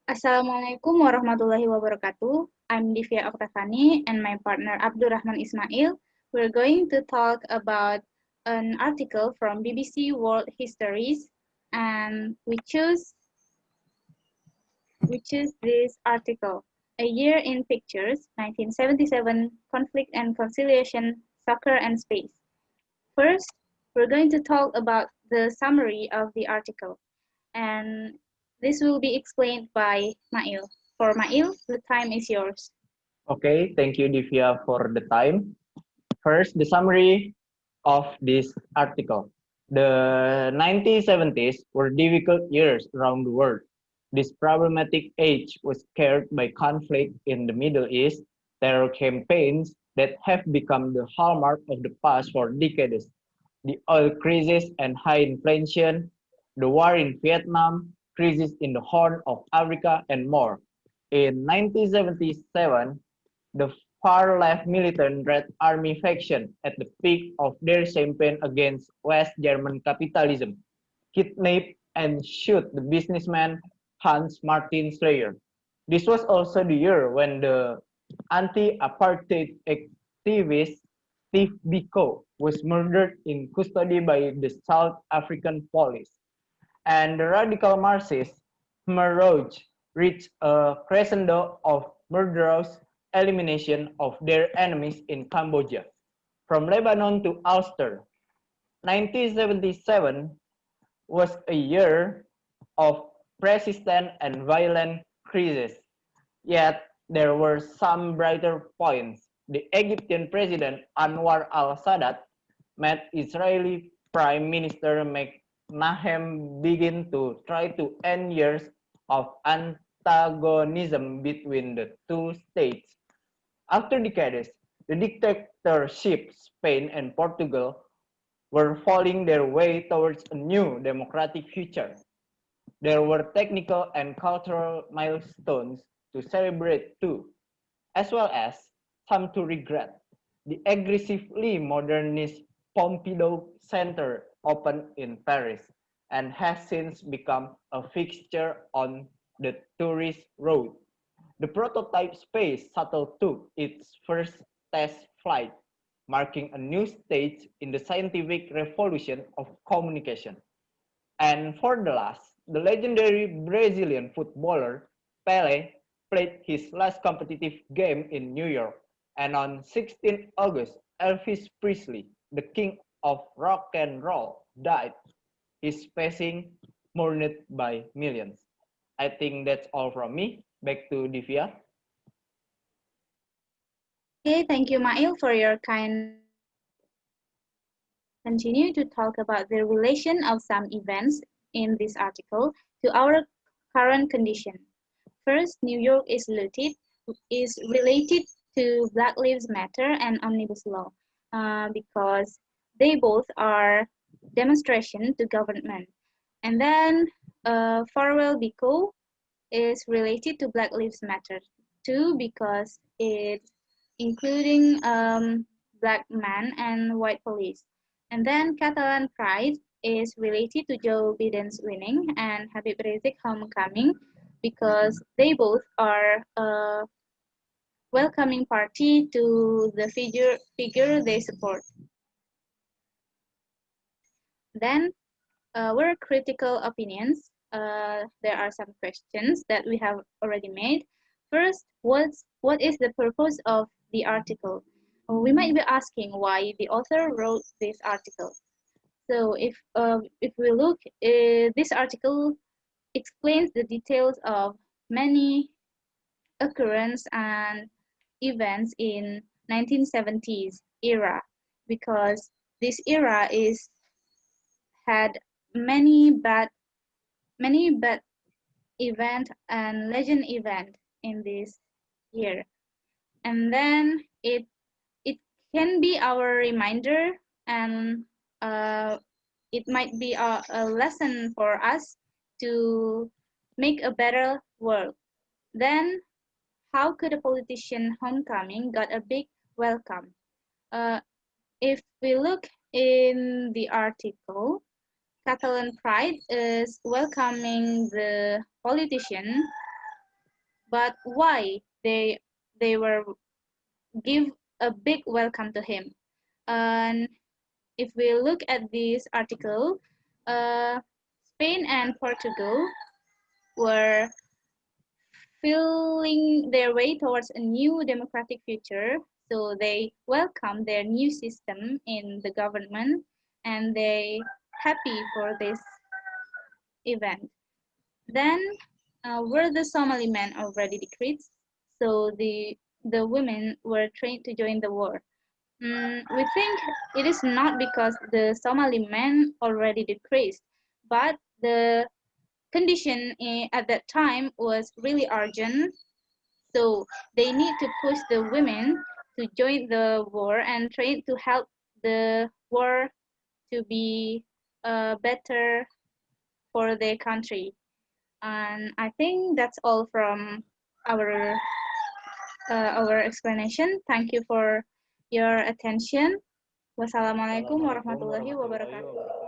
Assalamualaikum warahmatullahi wabarakatuh. I'm Difia Octafani and my partner Abdurrahman Ismail. We're going to talk about an article from BBC World Histories, and we choose this article. A Year in Pictures, 1977, Conflict and Conciliation, Soccer and Space. First, we're going to talk about the summary of the article, and this will be explained by Mail. For Mail, the time is yours. Okay, thank you, Divya, for the time. First, the summary of this article. The 1970s were difficult years around the world. This problematic age was scarred by conflict in the Middle East, terror campaigns that have become the hallmark of the past for decades, the oil crisis and high inflation, the war in Vietnam, crisis in the Horn of Africa, and more. In 1977, the far-left militant Red Army faction, at the peak of their campaign against West German capitalism, kidnapped and shot the businessman Hans Martin Schleyer. This was also the year when the anti-apartheid activist Steve Biko was murdered in custody by the South African police, and the radical Marxist Khmer Rouge reached a crescendo of murderous elimination of their enemies in Cambodia. From Lebanon to Ulster, 1977 was a year of persistent and violent crises. Yet there were some brighter points. The Egyptian president Anwar al-Sadat met Israeli Prime Minister Menachem Begin to try to end years of antagonism between the two states. After decades, the dictatorships Spain and Portugal were falling their way towards a new democratic future. There were technical and cultural milestones to celebrate too, as well as some to regret. The aggressively modernist Pompidou Center opened in Paris and has since become a fixture on the tourist road. The prototype space shuttle took its first test flight, marking a new stage in the scientific revolution of communication. And for the last, the legendary Brazilian footballer Pelé played his last competitive game in New York. And on 16 August, Elvis Presley, the king of rock and roll, died. His passing mourned by millions. I think that's all from me. Back to Divya. Okay, thank you, Mail, for your kind. Continue to talk about the relation of some events in this article to our current condition. First, New York is related to Black Lives Matter and Omnibus Law because they both are demonstration to government. And then Farewell Biko is related to Black Lives Matter too because it's including black man and white police. And then Catalan Pride is related to Joe Biden's winning and Habib Rizik homecoming because they both are a welcoming party to the figure they support. Then were critical opinions. There are some questions that we have already made. First, what is the purpose of the article? We might be asking why the author wrote this article. So if we look, this article explains the details of many occurrence and events in 1970s era because this era is had many bad event and legend event in this year, and then it can be our reminder, and it might be a lesson for us to make a better world. Then how could a politician homecoming got a big welcome? uh, if we look in the article, Catalan Pride is welcoming the politician but why they were give a big welcome to him. And if we look at this article, Spain and Portugal were feeling their way towards a new democratic future. So they welcome their new system in the government and they happy for this event. Then were the Somali men already decreased? So the women were trained to join the war. We think it is not because the Somali men already decreased, but the condition at that time was really urgent. So they need to push the women to join the war and train to help the war to be better for their country. And I think that's all from our our explanation. Thank you for your attention. Wassalamualaikum warahmatullahi wabarakatuh.